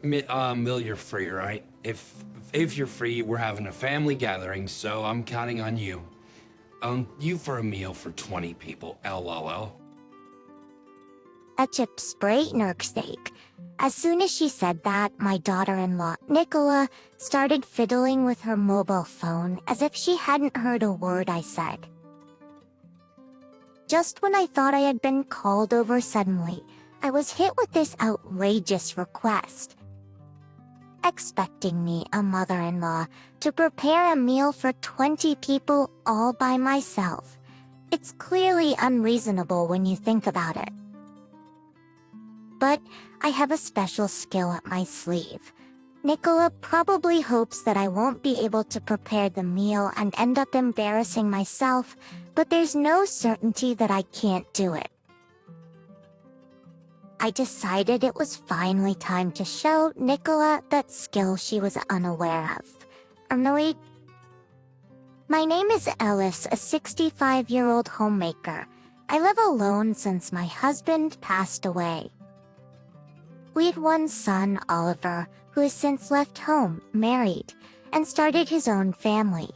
Mill, you're free, right? If you're free, we're having a family gathering, so I'm counting on you. You for a meal for 20 people, LOL. A chip spray steak. As soon as she said that, my daughter-in-law, Nicola, started fiddling with her mobile phone as if she hadn't heard a word I said. Just when I thought I had been called over suddenly, I was hit with this outrageous request. Expecting me, a mother-in-law, to prepare a meal for 20 people all by myself. It's clearly unreasonable when you think about it. But I have a special skill up my sleeve. Nicola probably hopes that I won't be able to prepare the meal and end up embarrassing myself, but there's no certainty that I can't do it. I decided it was finally time to show Nicola that skill she was unaware of. Emily? My name is Ellis, a 65-year-old homemaker. I live alone since my husband passed away. We had one son, Oliver, who has since left home, married, and started his own family.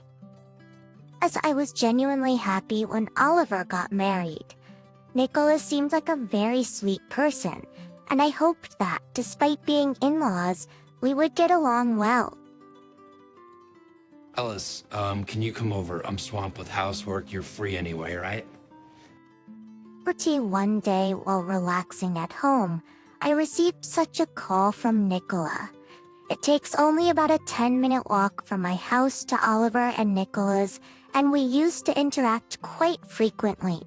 As I was genuinely happy when Oliver got married, Nicholas seemed like a very sweet person, and I hoped that, despite being in-laws, we would get along well. Ellis, can you come over? I'm swamped with housework. You're free anyway, right? For tea one day while relaxing at home, I received such a call from Nicola. It takes only about a 10-minute walk from my house to Oliver and Nicola's, and we used to interact quite frequently.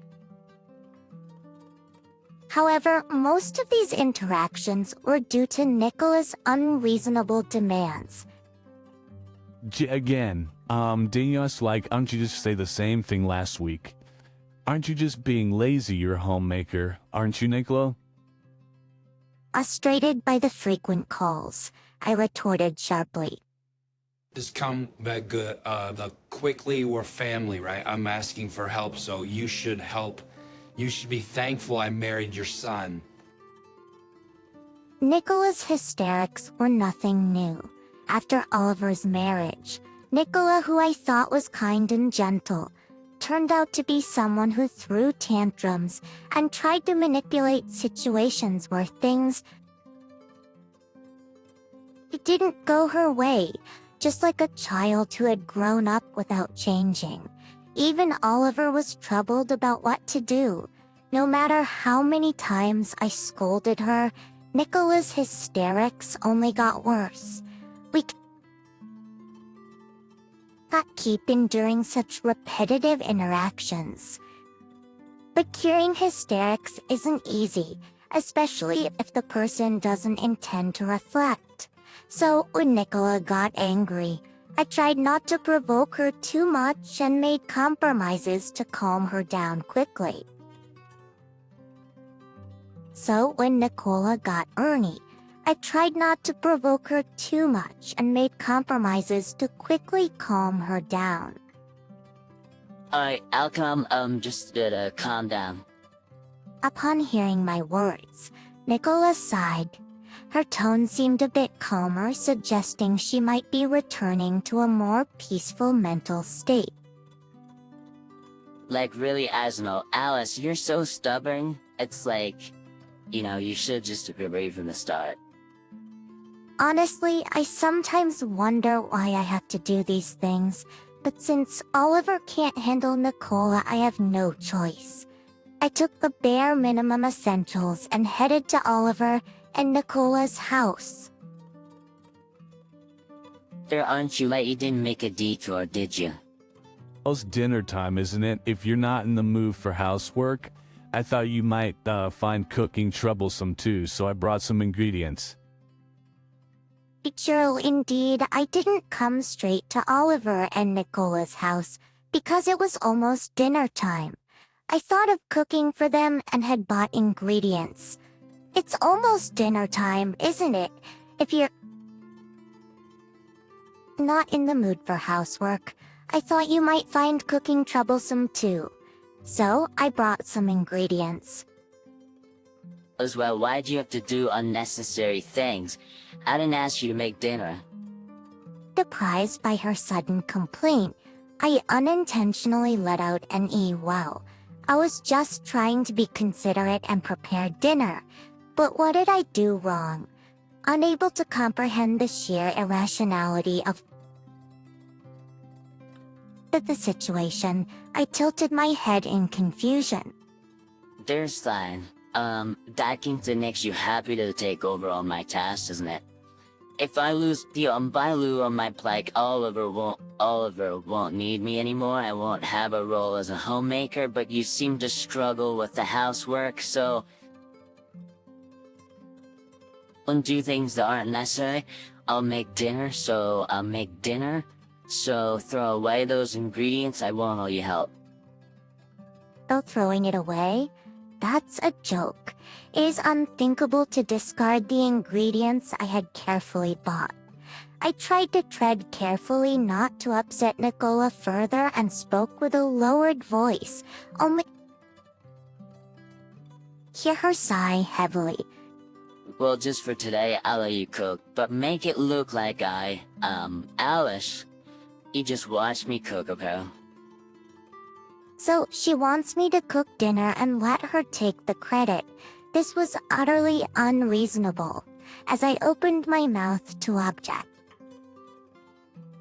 However, most of these interactions were due to Nicola's unreasonable demands. Again, didn't you ask, aren't you just say the same thing last week? Aren't you just being lazy, you're a homemaker, aren't you, Nicola? Frustrated by the frequent calls, I retorted sharply. Just come back good. Quickly, we're family, right? I'm asking for help, so you should help. You should be thankful I married your son. Nicola's hysterics were nothing new. After Oliver's marriage, Nicola, who I thought was kind and gentle, turned out to be someone who threw tantrums and tried to manipulate situations where things didn't go her way, just like a child who had grown up without changing. Even Oliver was troubled about what to do. No matter how many times I scolded her, Nicola's hysterics only got worse. We got keep enduring such repetitive interactions. But curing hysterics isn't easy, especially if the person doesn't intend to reflect. So when Nicola got angry, I tried not to provoke her too much and made compromises to calm her down quickly. So when Nicola got Ernie, I tried not to provoke her too much and made compromises to quickly calm her down. Alright, I'll come, just calm down. Upon hearing my words, Nicola sighed. Her tone seemed a bit calmer, suggesting she might be returning to a more peaceful mental state. Really, Asno, Alice, you're so stubborn. It's you should just agree from the start. Honestly, I sometimes wonder why I have to do these things, but since Oliver can't handle Nicola, I have no choice. I took the bare minimum essentials and headed to Oliver and Nicola's house. Aren't you late? You didn't make a detour, did you? It's dinner time, isn't it? If you're not in the mood for housework, I thought you might find cooking troublesome too, so I brought some ingredients. True, indeed, I didn't come straight to Oliver and Nicola's house because it was almost dinner time. I thought of cooking for them and had bought ingredients. It's almost dinner time, isn't it? If you're not in the mood for housework, I thought you might find cooking troublesome too. So I brought some ingredients. as well. Why'd you have to do unnecessary things? I didn't ask you to make dinner. Surprised by her sudden complaint, I unintentionally let out an "wow." I was just trying to be considerate and prepare dinner. But what did I do wrong? Unable to comprehend the sheer irrationality of the situation, I tilted my head in confusion. There's fine. That makes you happy to take over all my tasks, isn't it? If I lose the Bailu on my plaque, Oliver won't need me anymore. I won't have a role as a homemaker, but you seem to struggle with the housework, so and do things that aren't necessary. I'll make dinner, so throw away those ingredients. I won't owe you help. Though throwing it away? That's a joke. It is unthinkable to discard the ingredients I had carefully bought. I tried to tread carefully not to upset Nicola further and spoke with a lowered voice, only hear her sigh heavily. Well, just for today, I'll let you cook, but make it look like Alice, you just watch me cook, okay? So she wants me to cook dinner and let her take the credit. This was utterly unreasonable, as I opened my mouth to object.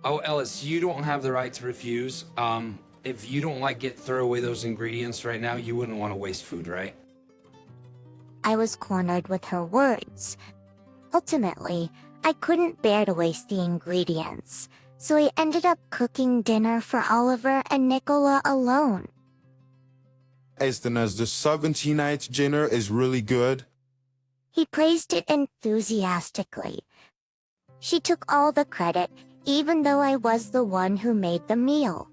Oh, Ellis, you don't have the right to refuse. If you don't like it, throw away those ingredients right now. You wouldn't want to waste food, right? I was cornered with her words. Ultimately, I couldn't bear to waste the ingredients, so I ended up cooking dinner for Oliver and Nicola alone. The 17-night dinner is really good. He praised it enthusiastically. She took all the credit, even though I was the one who made the meal.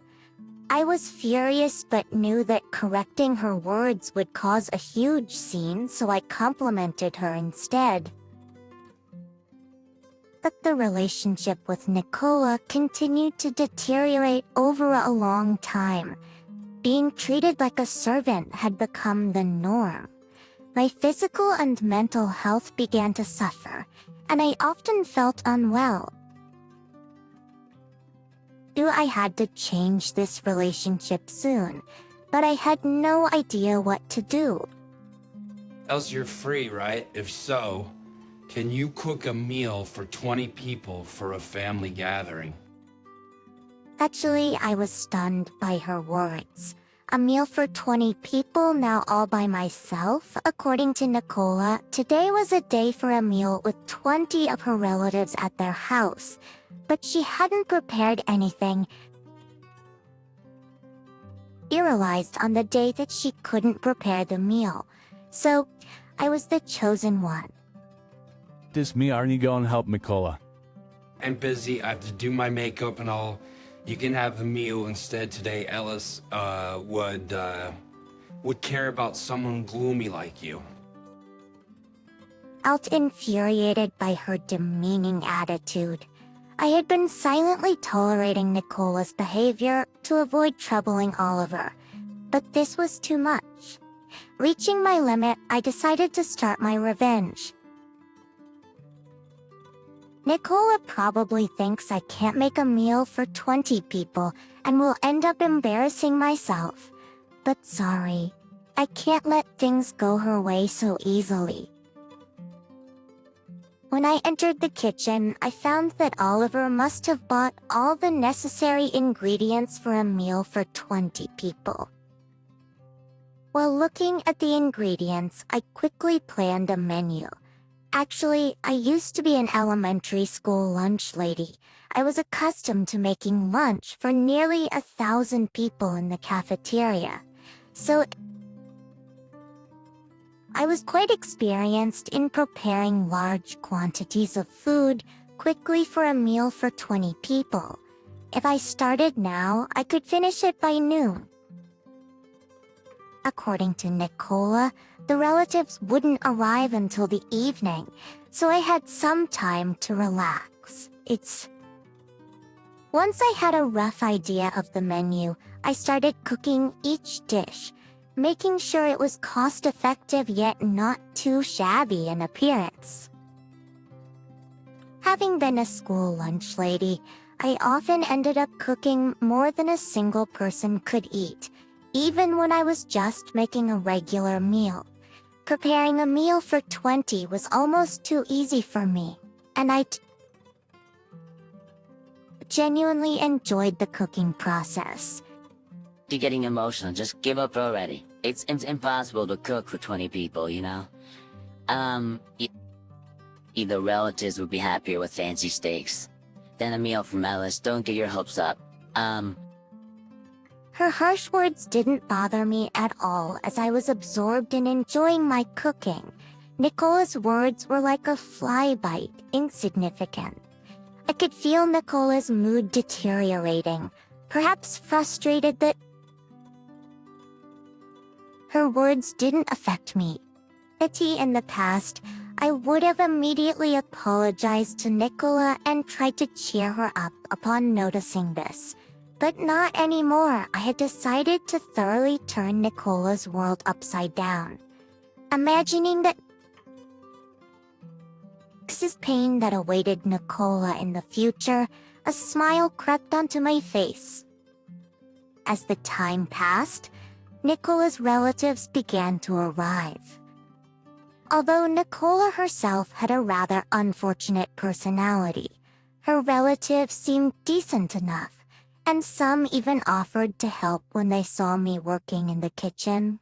I was furious but knew that correcting her words would cause a huge scene, so I complimented her instead. But the relationship with Nicola continued to deteriorate over a long time. Being treated like a servant had become the norm. My physical and mental health began to suffer, and I often felt unwell. I had to change this relationship soon, but I had no idea what to do. Else you're free, right? If so, can you cook a meal for 20 people for a family gathering? Actually, I was stunned by her words. A meal for 20 people, now all by myself? According to Nicola, today was a day for a meal with 20 of her relatives at their house, but she hadn't prepared anything. She realized on the day that she couldn't prepare the meal, so I was the chosen one. This me, Arnie, go and help Nicola. I'm busy. I have to do my makeup and all. You can have the meal instead today. Ellis would care about someone gloomy like you. Felt infuriated by her demeaning attitude. I had been silently tolerating Nicola's behavior to avoid troubling Oliver, but this was too much. Reaching my limit, I decided to start my revenge. Nicola probably thinks I can't make a meal for 20 people and will end up embarrassing myself. But sorry, I can't let things go her way so easily. When I entered the kitchen, I found that Oliver must have bought all the necessary ingredients for a meal for 20 people. While looking at the ingredients, I quickly planned a menu. Actually, I used to be an elementary school lunch lady. I was accustomed to making lunch for nearly 1,000 people in the cafeteria. So I was quite experienced in preparing large quantities of food quickly for a meal for 20 people. If I started now, I could finish it by noon. According to Nicola, the relatives wouldn't arrive until the evening, so I had some time to relax. Once I had a rough idea of the menu, I started cooking each dish. making sure it was cost-effective yet not too shabby in appearance. Having been a school lunch lady, I often ended up cooking more than a single person could eat, even when I was just making a regular meal. Preparing a meal for 20 was almost too easy for me, and I genuinely enjoyed the cooking process. You're getting emotional, just give up already. It's impossible to cook for 20 people, you know? Either relatives would be happier with fancy steaks than a meal from Alice. Don't get your hopes up. Her harsh words didn't bother me at all as I was absorbed in enjoying my cooking. Nicola's words were like a fly bite, insignificant. I could feel Nicola's mood deteriorating, perhaps frustrated that her words didn't affect me. In the past, I would have immediately apologized to Nicola and tried to cheer her up upon noticing this. But not anymore. I had decided to thoroughly turn Nicola's world upside down. Imagining that this pain that awaited Nicola in the future, a smile crept onto my face. As the time passed, Nicola's relatives began to arrive. Although Nicola herself had a rather unfortunate personality, her relatives seemed decent enough, and some even offered to help when they saw me working in the kitchen.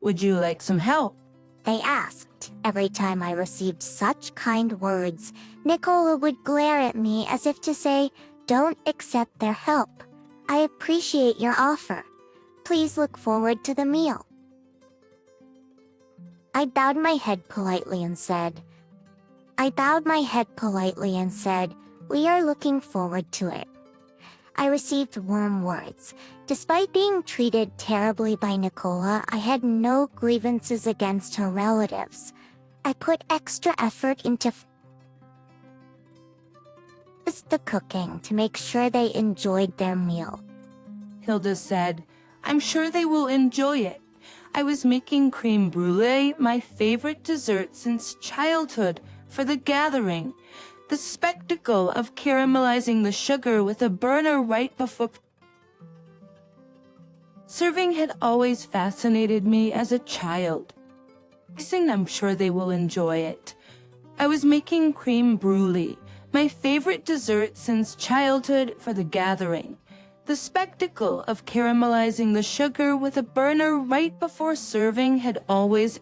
Would you like some help? They asked. Every time I received such kind words, Nicola would glare at me as if to say, "Don't accept their help. I appreciate your offer. Please look forward to the meal." I bowed my head politely and said, "We are looking forward to it." I received warm words. Despite being treated terribly by Nicola, I had no grievances against her relatives. I put extra effort into the cooking to make sure they enjoyed their meal. Hilda said, "I'm sure they will enjoy it. I was making creme brulee, my favorite dessert since childhood, for the gathering. The spectacle of caramelizing the sugar with a burner right before serving had always fascinated me as a child. I'm sure they will enjoy it. I was making creme brulee, my favorite dessert since childhood, for the gathering. The spectacle of caramelizing the sugar with a burner right before serving had always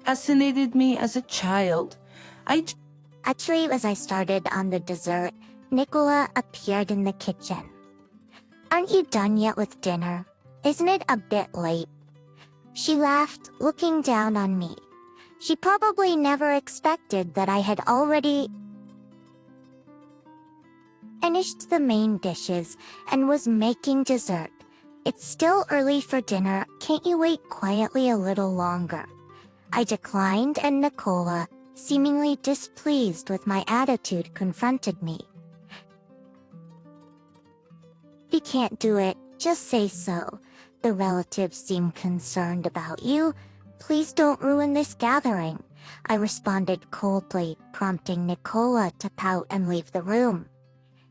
fascinated me as a child. Actually, as I started on the dessert, Nicola appeared in the kitchen. "Aren't you done yet with dinner? Isn't it a bit late?" She laughed, looking down on me. She probably never expected that I had already finished the main dishes and was making dessert. "It's still early for dinner. Can't you wait quietly a little longer?" I declined, and Nicola, seemingly displeased with my attitude, confronted me. "You can't do it. Just say so. The relatives seem concerned about you. Please don't ruin this gathering." I responded coldly, prompting Nicola to pout and leave the room.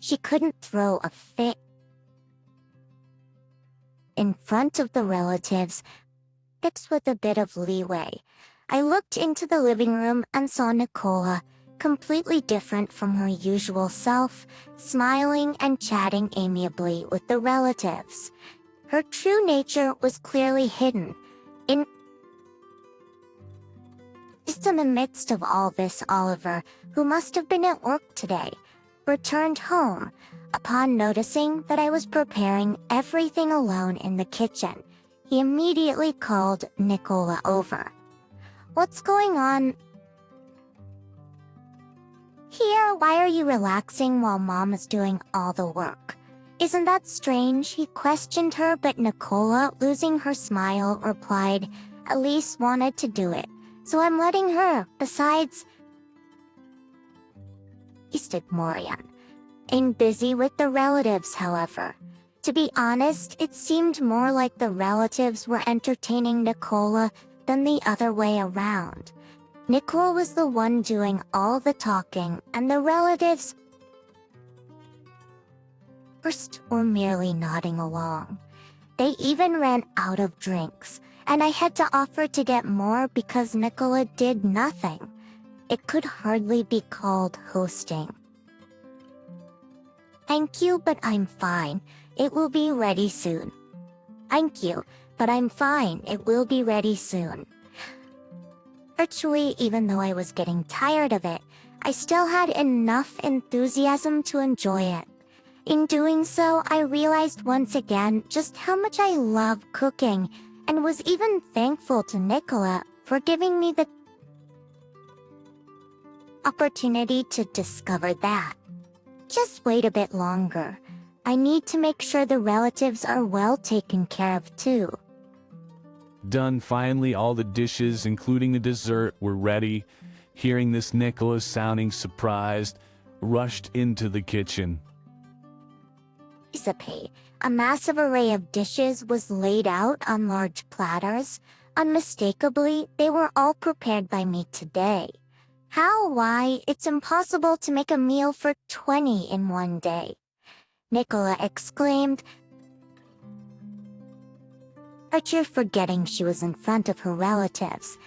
She couldn't throw a fit in front of the relatives, except with a bit of leeway. I looked into the living room and saw Nicola, completely different from her usual self, smiling and chatting amiably with the relatives. Her true nature was clearly hidden. In the midst of all this, Oliver, who must have been at work today, returned home. Upon noticing that I was preparing everything alone in the kitchen, he immediately called Nicola over. "What's going on here? Why are you relaxing while Mom is doing all the work? Isn't that strange?" He questioned her, but Nicola, losing her smile, replied, "Elise wanted to do it, so I'm letting her. Besides, Morian. I'm busy with the relatives, however. To be honest, it seemed more like the relatives were entertaining Nicola than the other way around. Nicole was the one doing all the talking, and the relatives first were merely nodding along. They even ran out of drinks, and I had to offer to get more because Nicola did nothing. It could hardly be called hosting. Thank you, but I'm fine. It will be ready soon. Thank you, but I'm fine. It will be ready soon. Virtually, even though I was getting tired of it, I still had enough enthusiasm to enjoy it. In doing so, I realized once again just how much I love cooking and was even thankful to Nicola for giving me the opportunity to discover that. Just wait a bit longer. I need to make sure the relatives are well taken care of too. Done. Finally, all the dishes, including the dessert, were ready. Hearing this, Nicholas, sounding surprised, rushed into the kitchen. Recipe. A massive array of dishes was laid out on large platters. Unmistakably, they were all prepared by me today. How? Why? It's impossible to make a meal for 20 in one day. Nicola exclaimed. Archer forgetting she was in front of her relatives.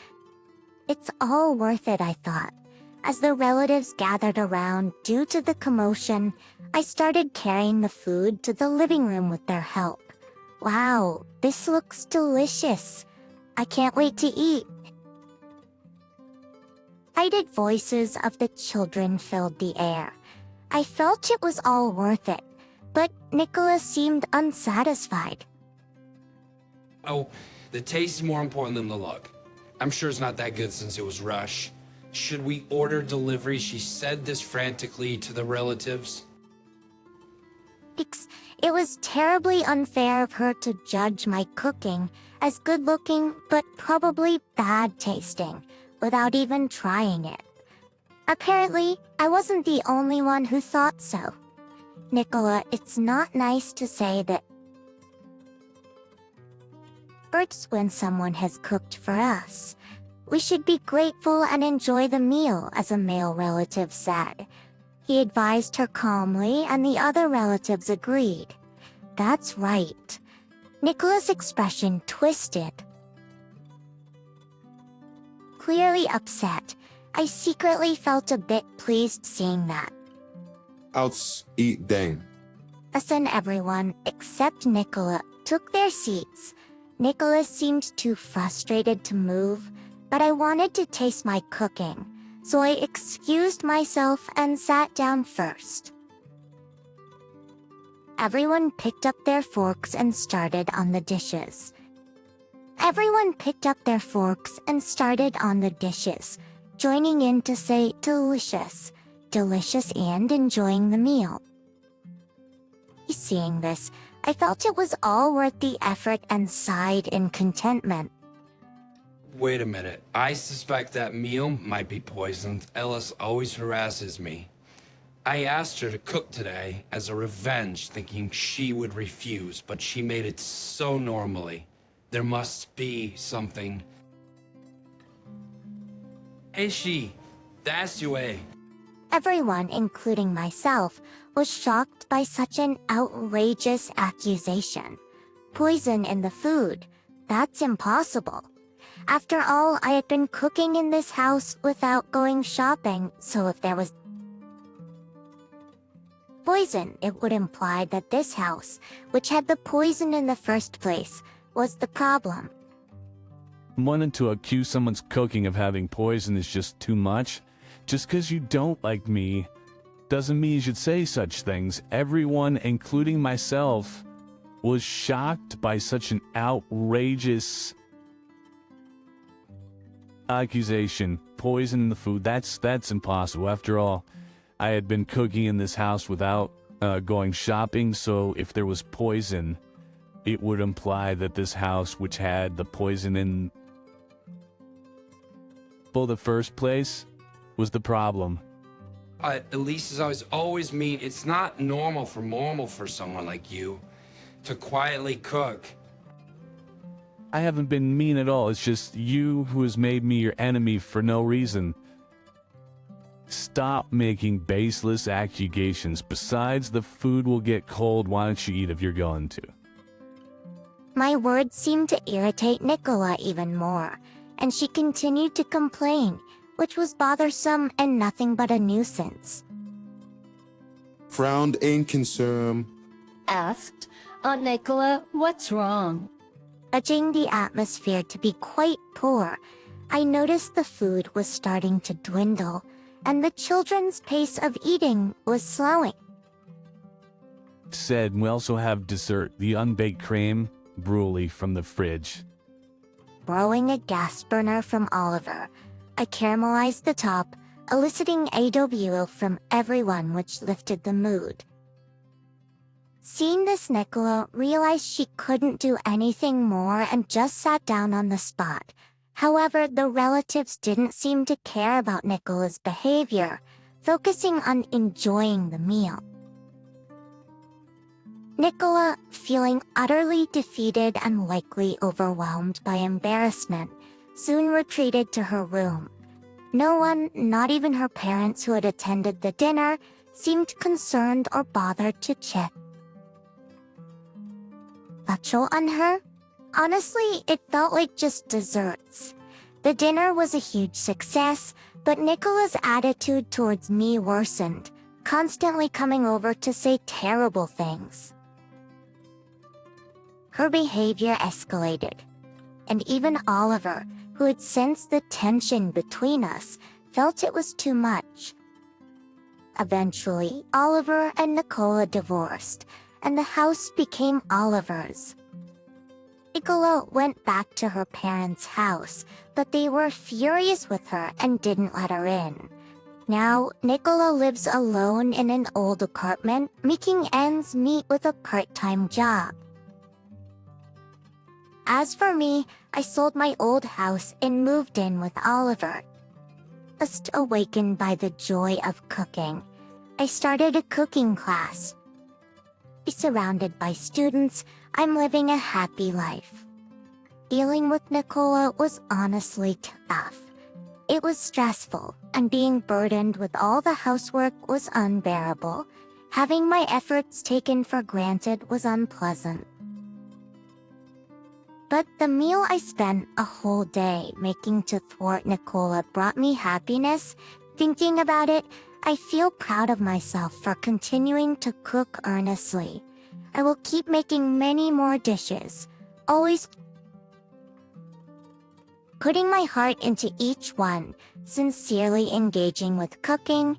It's all worth it, I thought. As the relatives gathered around due to the commotion, I started carrying the food to the living room with their help. Wow, this looks delicious. I can't wait to eat. Excited voices of the children filled the air. I felt it was all worth it, but Nicholas seemed unsatisfied. Oh, the taste is more important than the look. I'm sure it's not that good since it was rushed. Should we order delivery? She said this frantically to the relatives. It was terribly unfair of her to judge my cooking as good-looking but probably bad tasting without even trying it. Apparently, I wasn't the only one who thought so. Nicola, it's not nice to say that first when someone has cooked for us. We should be grateful and enjoy the meal, as a male relative said. He advised her calmly, and the other relatives agreed. That's right. Nicola's expression twisted. Clearly upset, I secretly felt a bit pleased seeing that. I'll eat then. Then everyone, except Nicola, took their seats. Nicholas seemed too frustrated to move, but I wanted to taste my cooking, so I excused myself and sat down first. Everyone picked up their forks and started on the dishes. Joining in to say delicious, delicious and enjoying the meal. Seeing this, I felt it was all worth the effort and sighed in contentment. Wait a minute. I suspect that meal might be poisoned. Ellis always harasses me. I asked her to cook today as a revenge, thinking she would refuse, but she made it so normally. There must be something. Hey, that's your way. Everyone, including myself, was shocked by such an outrageous accusation. Poison in the food. That's impossible. After all, I had been cooking in this house without going shopping, so if there was poison, it would imply that this house, which had the poison in the first place, was the problem. Wanting to accuse someone's cooking of having poison is just too much. Just because you don't like me doesn't mean you should say such things. Everyone, including myself, was shocked by such an outrageous accusation. Poison in the food, that's impossible. After all, I had been cooking in this house without going shopping, so if there was poison, it would imply that this house, which had the poison in the first place, was the problem. Elise is always mean. It's not normal for someone like you. to quietly cook. I haven't been mean at all. It's just you who has made me your enemy for no reason. Stop making baseless accusations. Besides, the food will get cold. Why don't you eat if you're going to? My words seemed to irritate Nicola even more, and she continued to complain, which was bothersome and nothing but a nuisance. Frowned in concern. Asked, Aunt Nicola, what's wrong? Judging the atmosphere to be quite poor, I noticed the food was starting to dwindle, and the children's pace of eating was slowing. Said we also have dessert, the unbaked creme brulee from the fridge. Borrowing a gas burner from Oliver, I caramelized the top, eliciting AWO from everyone, which lifted the mood. Seeing this, Nicola realized she couldn't do anything more and just sat down on the spot. However, the relatives didn't seem to care about Nicola's behavior, focusing on enjoying the meal. Nicola, feeling utterly defeated and likely overwhelmed by embarrassment, soon retreated to her room. No one, not even her parents who had attended the dinner, seemed concerned or bothered to check on her. Honestly, it felt like just desserts. The dinner was a huge success, but Nicola's attitude towards me worsened, constantly coming over to say terrible things. Her behavior escalated, and even Oliver, who had sensed the tension between us, felt it was too much. Eventually, Oliver and Nicola divorced, and the house became Oliver's. Nicola went back to her parents' house, but they were furious with her and didn't let her in. Now, Nicola lives alone in an old apartment, making ends meet with a part-time job. As for me, I sold my old house and moved in with Oliver. Just awakened by the joy of cooking, I started a cooking class. Surrounded by students, I'm living a happy life. Dealing with Nicola was honestly tough. It was stressful, and being burdened with all the housework was unbearable. Having my efforts taken for granted was unpleasant. But the meal I spent a whole day making to thwart Nicola brought me happiness. Thinking about it, I feel proud of myself for continuing to cook earnestly. I will keep making many more dishes, always putting my heart into each one, sincerely engaging with cooking,